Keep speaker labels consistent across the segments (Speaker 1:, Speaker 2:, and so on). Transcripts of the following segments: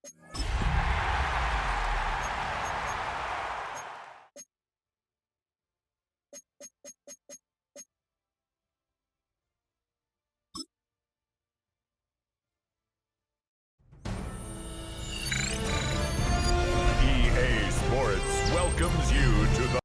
Speaker 1: EA Sports welcomes you to the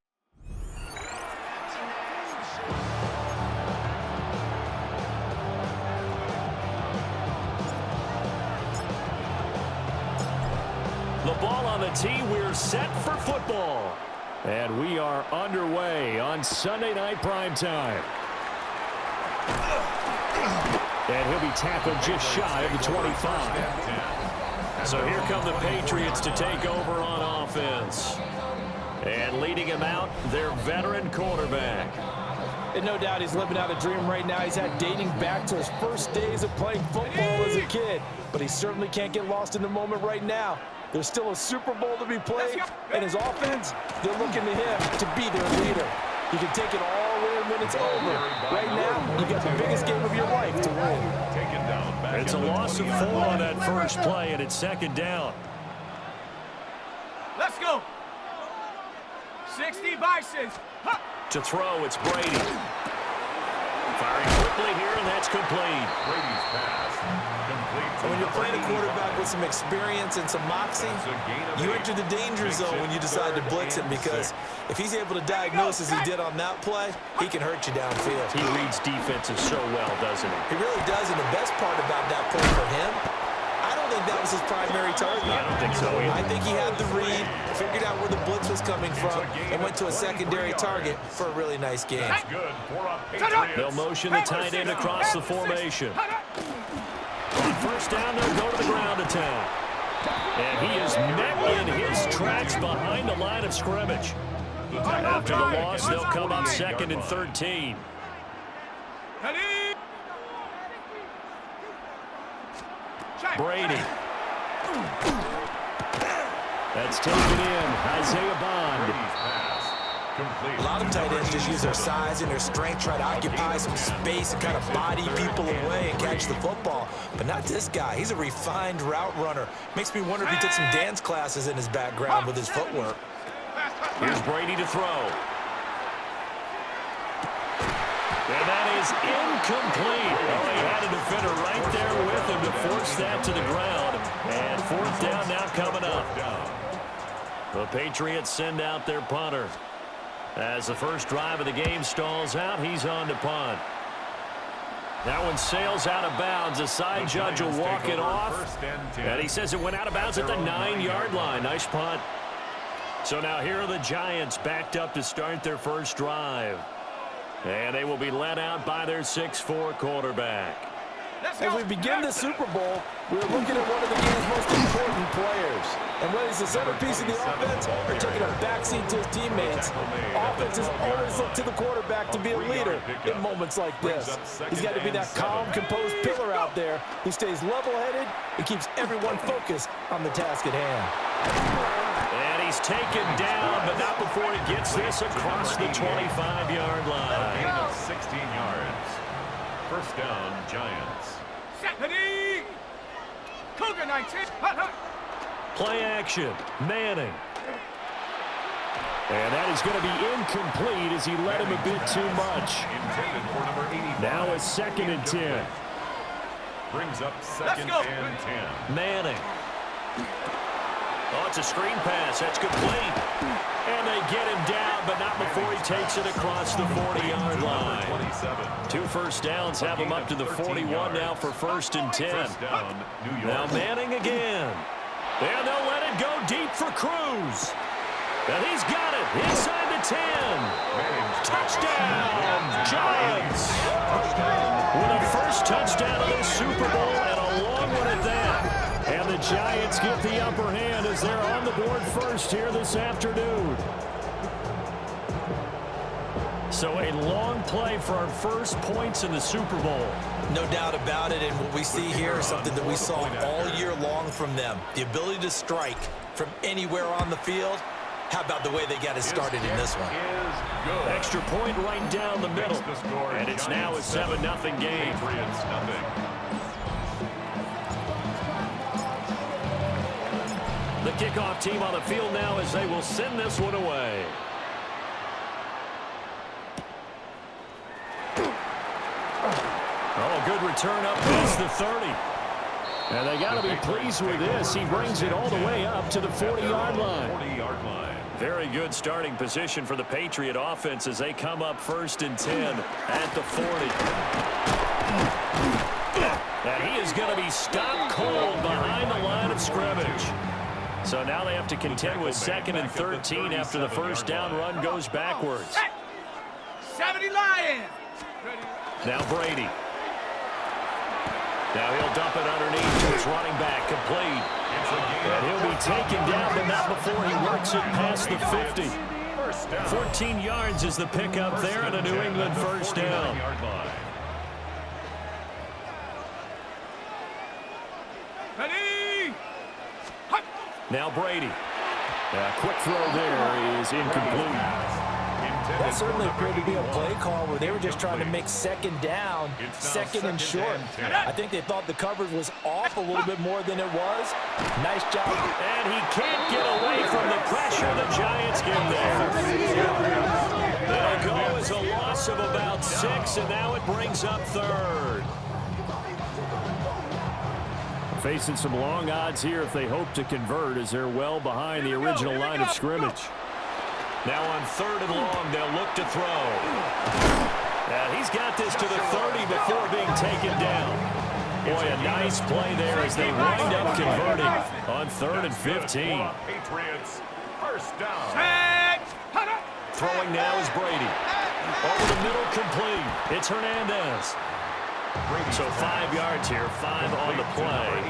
Speaker 2: ball on the tee. We're set for football. And we are underway on Sunday night primetime. And he'll be tackled just shy of the 25. So here come the Patriots to take over on offense. And leading him out, their veteran quarterback.
Speaker 3: And no doubt he's living out a dream right now. He's had dating back to his first days of playing football as a kid. But he certainly can't get lost in the moment right now. There's still a Super Bowl to be played, and his offense, they're looking to him to be their leader. He can take it all in when it's over. Right now, you got the biggest game of your life to win.
Speaker 2: It's a loss of 4 on that first play, and it's second down.
Speaker 4: Let's go. 60 Bisons. Huh.
Speaker 2: To throw, it's Brady. Firing quickly here, and that's complete.
Speaker 1: Brady's pass.
Speaker 3: And when you're playing a quarterback with some experience and some moxie, you enter the danger zone when you decide to blitz him, because if he's able to diagnose as he did on that play, he can hurt you downfield.
Speaker 2: He reads defenses so well, doesn't he?
Speaker 3: He really does, and the best part about that play for him, I don't think that was his primary target.
Speaker 2: I don't think so either.
Speaker 3: I think he had the read, figured out where the blitz was coming from, and went to a secondary target for a really nice game.
Speaker 2: They'll motion the tight end across the formation. On first down, they'll go to the ground attack. And he is met in his tracks behind the line of scrimmage. After the loss, they'll come up 2nd and 13. Brady. That's taken in. Isaiah Bond.
Speaker 3: A lot of tight ends just use their size and their strength, try to occupy some space and kind of body people away and catch the football. But not this guy. He's a refined route runner. Makes me wonder if he took some dance classes in his background with his footwork.
Speaker 2: Here's Brady to throw. And that is incomplete. Oh, he had a defender right there with him to force that to the ground. And 4th down now coming up. The Patriots send out their punter. As the first drive of the game stalls out, he's on to punt. That one sails out of bounds. The side judge will walk it off. And he says it went out of bounds at the 9-yard line. Nice punt. So now here are the Giants backed up to start their first drive. And they will be led out by their 6'4" quarterback.
Speaker 3: As we begin the Super Bowl, we're looking at one of the game's most important players. And whether he's the centerpiece of the offense or taking a backseat to his teammates, offenses always look to the quarterback to be a leader in moments like this. He's got to be that calm, composed pillar out there who stays level-headed and keeps everyone focused on the task at hand.
Speaker 2: And he's taken down, but not before he gets this across the 25-yard line.
Speaker 1: Gain of 16 yards. First down, Giants.
Speaker 4: Ready. Cougar 19.
Speaker 2: Play action. Manning. And that is going to be incomplete as he led him a bit too much.
Speaker 1: Intended for number 85.
Speaker 2: Now it's 2nd and 10.
Speaker 1: Brings up 2nd and 10.
Speaker 2: Manning. Oh, it's a screen pass. That's complete. And they get him down, but not before he takes it across the 40-yard line. 2 first downs have him up to the 41 now for 1st and 10. Now Manning again. And they'll let it go deep for Cruz. And he's got it inside the 10. Touchdown, Giants. With a first touchdown of the Super Bowl and a long one at that. And the Giants get the upper hand as they're on the board first here this afternoon. So a long play for our first points in the Super Bowl.
Speaker 3: No doubt about it, and what we see here is something that we saw all year long from them. The ability to strike from anywhere on the field. How about the way they got it started in this one?
Speaker 2: Extra point right down the middle. And it's now a 7-0 game. kickoff team on the field now as they will send this one away. Oh, good return up past the 30. And they got to be pleased with this. He brings it all the way up to the 40-yard line. Very good starting position for the Patriot offense as they come up 1st and 10 at the 40. And he is going to be stopped cold behind the line of scrimmage. So now they have to contend with 2nd and 13 after the first down run goes backwards.
Speaker 4: 70 Lions.
Speaker 2: Now Brady. Now he'll dump it underneath to his running back, complete. And he'll be taken down, but not before he works it past the 50. 14 yards is the pickup there, and a New England first down. Now Brady. A quick throw there is incomplete.
Speaker 3: That certainly appeared to be a play call where they were just trying to make 2nd down, 2nd and short. I think they thought the coverage was off a little bit more than it was. Nice job.
Speaker 2: And he can't get away from the pressure the Giants give there. That'll go as a loss of about 6, and now it brings up 3rd. Facing some long odds here if they hope to convert as they're well behind the original line of scrimmage. Now on 3rd and long, they'll look to throw. And he's got this to the 30 before being taken down. Boy, a nice play there as they wind up converting on 3rd and 15.
Speaker 1: Patriots, first down.
Speaker 2: Throwing now is Brady. Over the middle, complete. It's Hernandez. So 5 yards here, 5 on the play.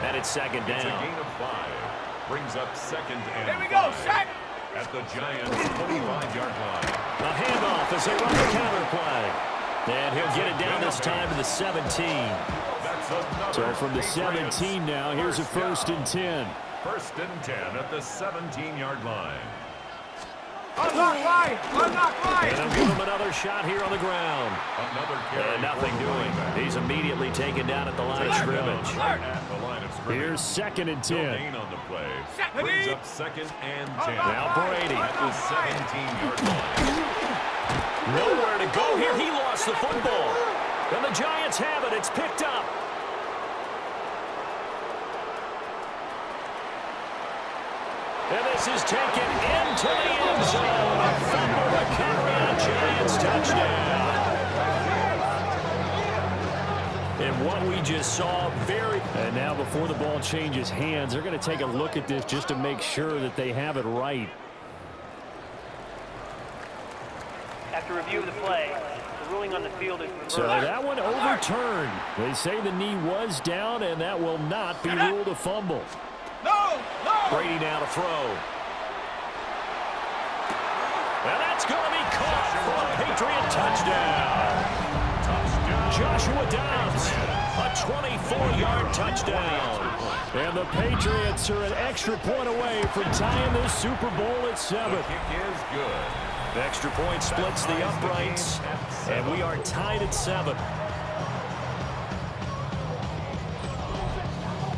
Speaker 2: And it's 2nd down.
Speaker 1: It's a gain of 5. Brings up 2nd and
Speaker 4: There we go,
Speaker 1: 5.
Speaker 4: Shaq.
Speaker 1: At the Giants' 25-yard line.
Speaker 2: A handoff as they run the counter play. And he'll get it down this time to the 17. So from the 17 now, here's a 1st and 10.
Speaker 1: 1st and 10 at the 17-yard line.
Speaker 4: Unlock line.
Speaker 2: And they'll give him another shot here on the ground. And nothing doing. He's immediately taken down at the line of scrimmage. Here's 2nd and 10.
Speaker 1: No gain on the play. Brings up 2nd and 10.
Speaker 2: Now Brady.
Speaker 1: At the 17-yard line.
Speaker 2: Nowhere to go here. He lost the football. And the Giants have it. It's picked up. And this is taken into the end zone. A fumble recovery on a Giants touchdown. And what we just saw, And now before the ball changes hands, they're going to take a look at this just to make sure that they have it right.
Speaker 5: After review of the play, the ruling on the field is reversed.
Speaker 2: So that one overturned. They say the knee was down, and that will not be ruled a fumble.
Speaker 4: No.
Speaker 2: Brady now to throw. And that's going to be caught for a Patriot touchdown. Joshua Dobbs, a 24-yard touchdown. And the Patriots are an extra point away from tying this Super Bowl at 7.
Speaker 1: The kick is good.
Speaker 2: The extra point splits the uprights, and we are tied at 7.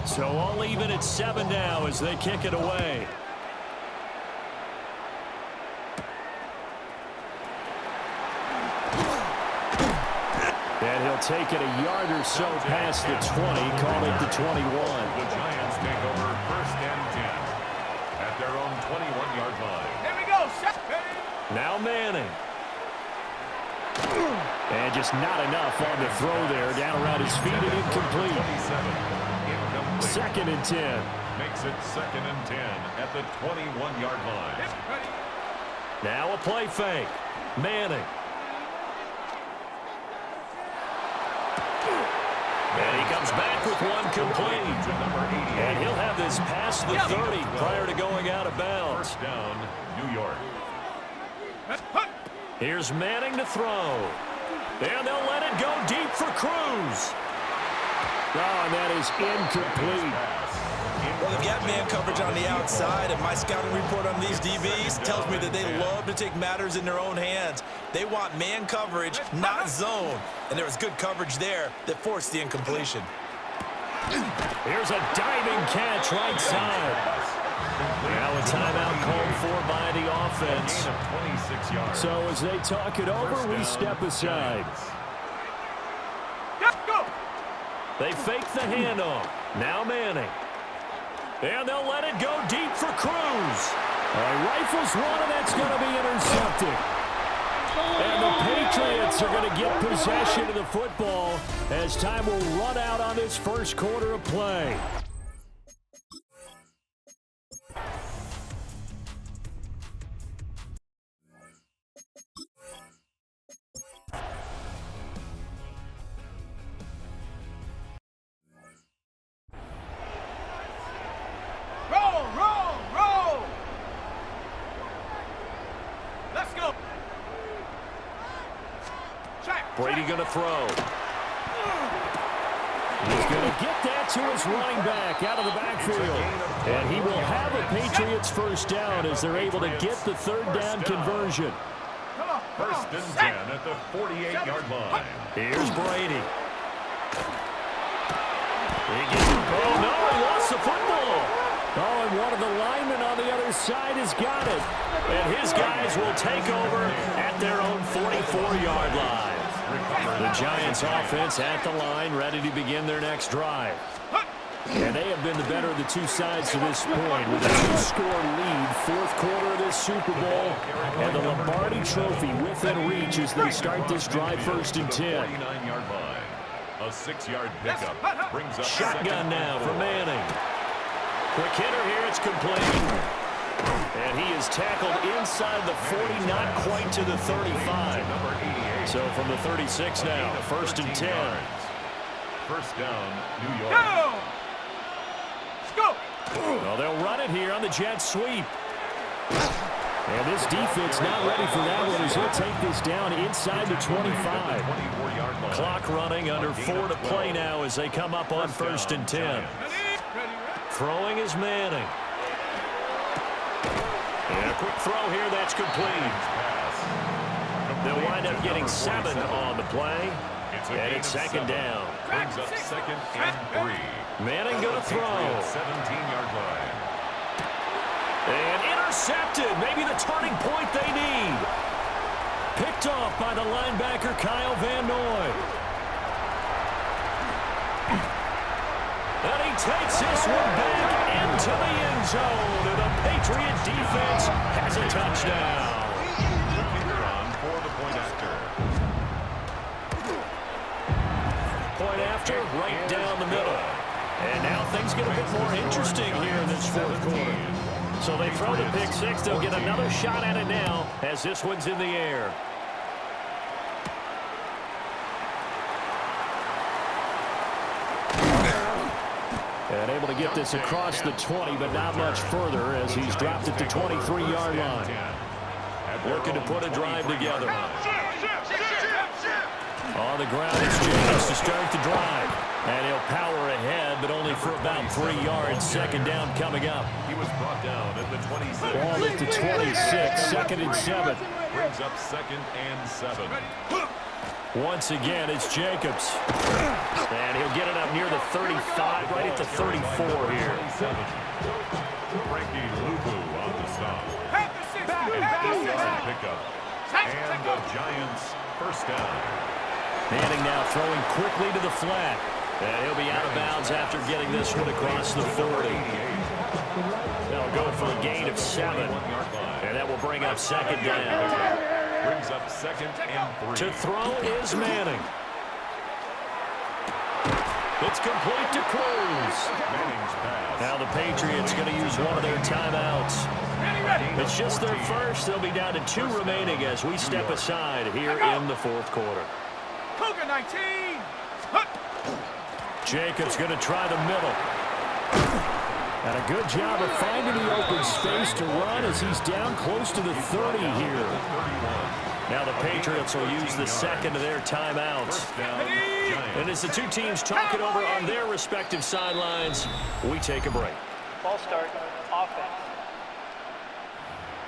Speaker 2: So all even at 7 now as they kick it away. And he'll take it a yard or so past the 20, call it the 21.
Speaker 1: The Giants take over 1st and 10 at their own 21-yard line.
Speaker 4: Here we go.
Speaker 2: Now Manning. And just not enough on the throw there. Down around his feet and incomplete.
Speaker 1: 27.
Speaker 2: 2nd and 10.
Speaker 1: Makes it 2nd and 10 at the 21-yard line.
Speaker 2: Now a play fake. Manning. And he comes back with one complete. And he'll have this past the 30 prior to going out of bounds.
Speaker 1: First down, New York.
Speaker 2: Here's Manning to throw. And they'll let it go deep for Cruz. Oh, and that is incomplete.
Speaker 3: Well, they've got man coverage on the outside, and my scouting report on these DBs tells me that they love to take matters in their own hands. They want man coverage, not zone. And there was good coverage there that forced the incompletion.
Speaker 2: Here's a diving catch right side. Now a timeout called for by the offense.
Speaker 1: 26 yards.
Speaker 2: So as they talk it over, we step aside.
Speaker 4: Go!
Speaker 2: They fake the handoff. Now Manning. And they'll let it go deep for Cruz. Rifles one, and that's going to be intercepted. And the Patriots are going to get possession of the football as time will run out on this first quarter of play.
Speaker 4: Roll! Let's go!
Speaker 2: Brady going to throw. He's going to get that to his running back out of the backfield. And he will have a Patriots first down as they're able to get the third down conversion.
Speaker 1: First and 10 at the 48-yard line.
Speaker 2: Here's Brady. Oh, no, he lost the football. Oh, and one of the linemen on the other side has got it. And his guys will take over at their own 44-yard line. The Giants offense at the line, ready to begin their next drive. And they have been the better of the two sides to this point with a two-score lead, fourth quarter of this Super Bowl, and the Lombardi Trophy within reach as they start this drive first and 10.
Speaker 1: 49-yard line. A 6-yard pickup brings up
Speaker 2: Shotgun now for Manning. Quick hitter here, it's complete. And he is tackled inside the 40, not quite to the 35. So from the 36 now, first and 10.
Speaker 1: First down, New York.
Speaker 4: Go!
Speaker 2: Well, they'll run it here on the jet sweep. And this defense not ready for that one as he'll take this down inside the 25. Clock running, under 4 to play now as they come up on first and 10. Throwing is Manning. And a quick throw here, that's complete. They'll wind up getting 7 on the play. And it's second down.
Speaker 1: Brings up second and 3.
Speaker 2: Manning going to throw.
Speaker 1: 17-yard line.
Speaker 2: And intercepted. Maybe the turning point they need. Picked off by the linebacker, Kyle Van Noy. And he takes this one back into the end zone. And the Patriot defense has a touchdown.
Speaker 1: The kicker on for the point after.
Speaker 2: Point after, right down the middle. And now things get a bit more interesting here in this fourth quarter. So they throw the pick six. They'll get another shot at it now as this one's in the air. And able to get this across the 20, but not much further as he's dropped it to 23-yard line. Looking to put a drive together. On the ground, it's Jacobs to start the drive. And he'll power ahead, but only for about 3 yards. Second down coming up.
Speaker 1: He was brought down at the 26.
Speaker 2: Ball at the 26, second and 7.
Speaker 1: Brings up second and 7.
Speaker 2: Once again, it's Jacobs. And he'll get it up near the 35, right at the 34 here.
Speaker 1: Frankie Luvu on the stop. Pickup. And the Giants first down.
Speaker 2: Manning now throwing quickly to the flat. And he'll be out of bounds after getting this one across the 40. They'll go for a gain of 7. And that will bring up second down.
Speaker 1: Brings up second and 3.
Speaker 2: To throw is Manning. It's complete to Cruz.
Speaker 1: Manning's pass.
Speaker 2: Now the Patriots going to use one of their timeouts. It's just their first. They'll be down to 2 remaining as we step aside here in the fourth quarter.
Speaker 4: Cougar 19.
Speaker 2: Jacobs going to try the middle. And a good job of finding the open space to run as he's down close to the 30 here. Now the Patriots will use the second of their timeouts. And as the two teams talk it over on their respective sidelines, we take a break.
Speaker 5: False start, offense.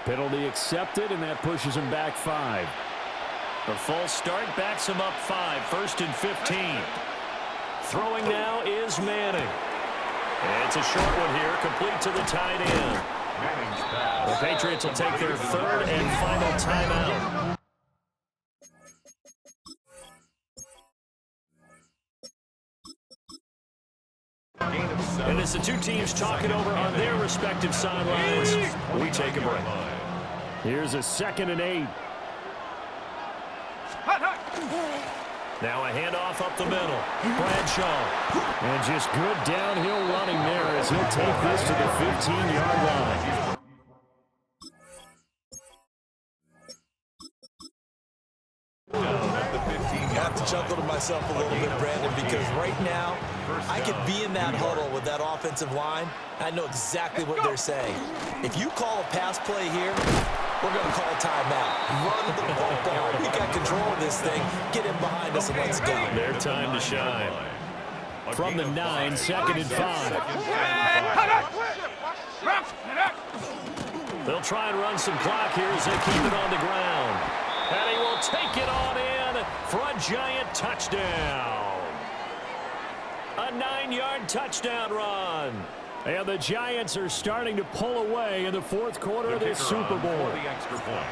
Speaker 2: Penalty accepted, and that pushes him back 5. The false start backs him up 5, first and 15. Throwing now is Manning. It's a short one here, complete to the tight end. The Patriots will take their third and final timeout. And as the two teams talk it over on their respective sidelines, we take a break. Here's a 2nd and 8. Now a handoff up the middle. Bradshaw. And just good downhill running there as he'll take this to the 15-yard line.
Speaker 3: I have to chuckle to myself a little bit, Brandon, because right now I could be in that huddle with that offensive line. I know exactly what they're saying. If you call a pass play here, we're going to call a timeout. Run the football. We got control of this thing. Get in behind us and let's go.
Speaker 2: Their time to shine. From the 9, 2nd and 5. They'll try and run some clock here as they keep it on the ground. And he will take it on in for a giant touchdown. A 9-yard touchdown run. And the Giants are starting to pull away in the 4th quarter of this Super Bowl.
Speaker 1: The extra point.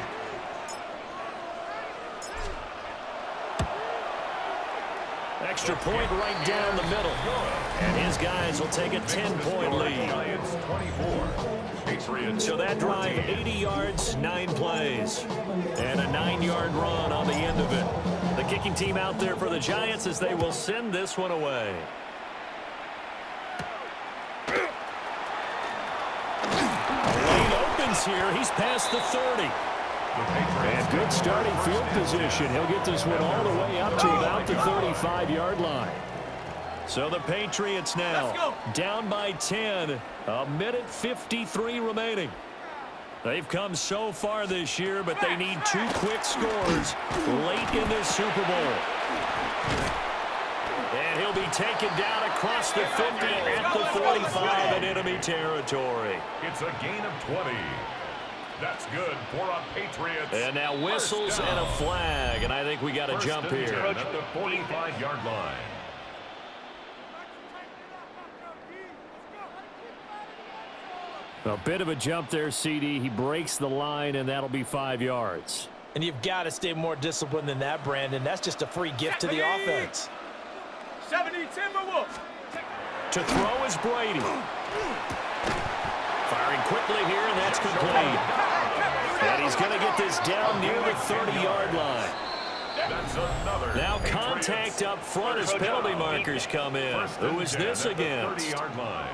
Speaker 2: Extra point right down the middle. And his guys will take a 10-point lead.
Speaker 1: Giants 24. Patriots.
Speaker 2: So that drive, 80 yards, 9 plays. And a 9-yard run on the end of it. The kicking team out there for the Giants as they will send this one away. Lane opens here. He's past the 30. And good starting field position. He'll get this one all the way up to about the 35-yard line. So the Patriots now down by 10. A minute 53 remaining. They've come so far this year, but they need 2 quick scores late in this Super Bowl. And he'll be taken down across the 50 at the 45 in enemy territory.
Speaker 1: It's a gain of 20. That's good for a Patriots.
Speaker 2: And now whistles and a flag, and I think we got a jump here.
Speaker 1: At the 45-yard line.
Speaker 2: A bit of a jump there, CD. He breaks the line, and that'll be 5 yards.
Speaker 3: And you've got to stay more disciplined than that, Brandon. That's just a free gift to the offense.
Speaker 4: 70 Timberwolves.
Speaker 2: To throw is Brady. Firing quickly here, and that's complete. And he's going to get this down near the 30-yard line.
Speaker 1: That's another.
Speaker 2: Now contact up front as penalty markers come in. Who is this against?
Speaker 1: 30-yard line.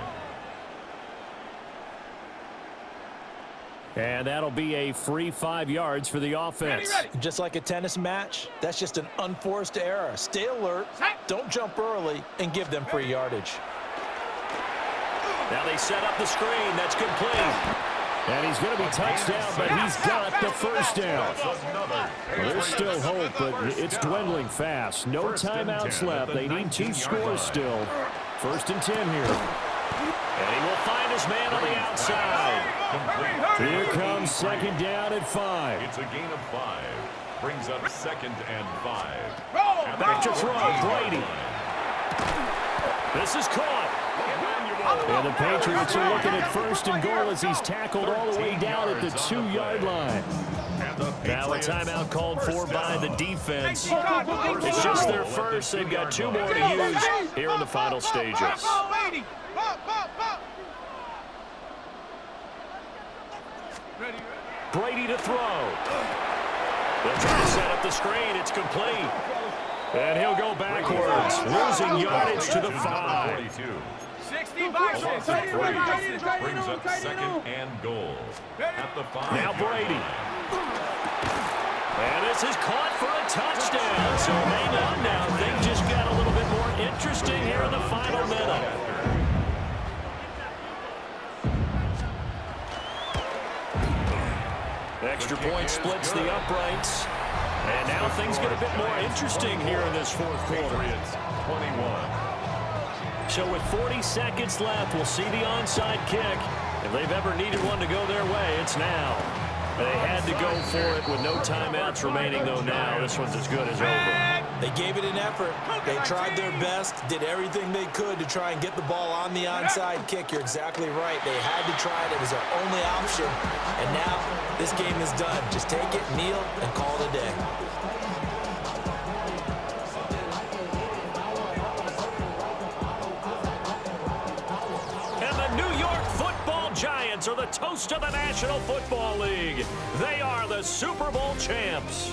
Speaker 2: And that'll be a free 5 yards for the offense.
Speaker 3: Just like a tennis match, that's just an unforced error. Stay alert, don't jump early, and give them free yardage.
Speaker 2: Now they set up the screen. That's complete. And he's going to be touchdown, but he's got the first down. Well, there's still hope, but it's dwindling fast. No timeouts left. They need 2 scores still. 1st and 10 here. And he will find his man on the outside. Here comes 2nd down at 5.
Speaker 1: It's a gain of 5. Brings up 2nd and 5.
Speaker 2: Back to throw, Brady. This is caught. And the Patriots are looking at 1st and goal as he's tackled all the way down at the 2-yard line. Now a timeout called for by the defense. It's just their first. They've got 2 more to use here in the final stages. Brady to throw. They'll try to set up the screen. It's complete. And he'll go backwards, losing yardage to the 5.
Speaker 4: 60 boxes.
Speaker 1: Brings up 2nd and goal at the 5.
Speaker 2: Now Brady. And this is caught for a touchdown. So hang on now. Things just got a little bit more interesting here in the final minute. Extra point splits the uprights. And now things get a bit more interesting here in this 4th quarter.
Speaker 1: Patriots 21.
Speaker 2: So with 40 seconds left, we'll see the onside kick. If they've ever needed one to go their way, it's now. They had to go for it with no timeouts remaining, though now this one's as good as over.
Speaker 3: They gave it an effort. They tried their best, did everything they could to try and get the ball on the onside kick. You're exactly right. They had to try it. It was their only option. And now this game is done. Just take it, kneel, and call it a day.
Speaker 2: And the New York Football Giants are the toast of the National Football League. They are the Super Bowl champs.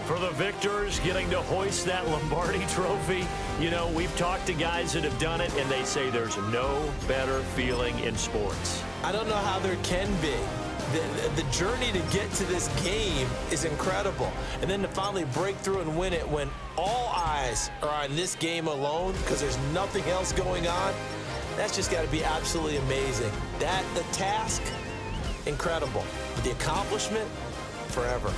Speaker 2: For the victors getting to hoist that Lombardi trophy, you know, we've talked to guys that have done it, and they say there's no better feeling in sports.
Speaker 3: I don't know how there can be. The journey to get to this game is incredible. And then to finally break through and win it when all eyes are on this game alone because there's nothing else going on, that's just got to be absolutely amazing. The task, incredible. But the accomplishment, forever.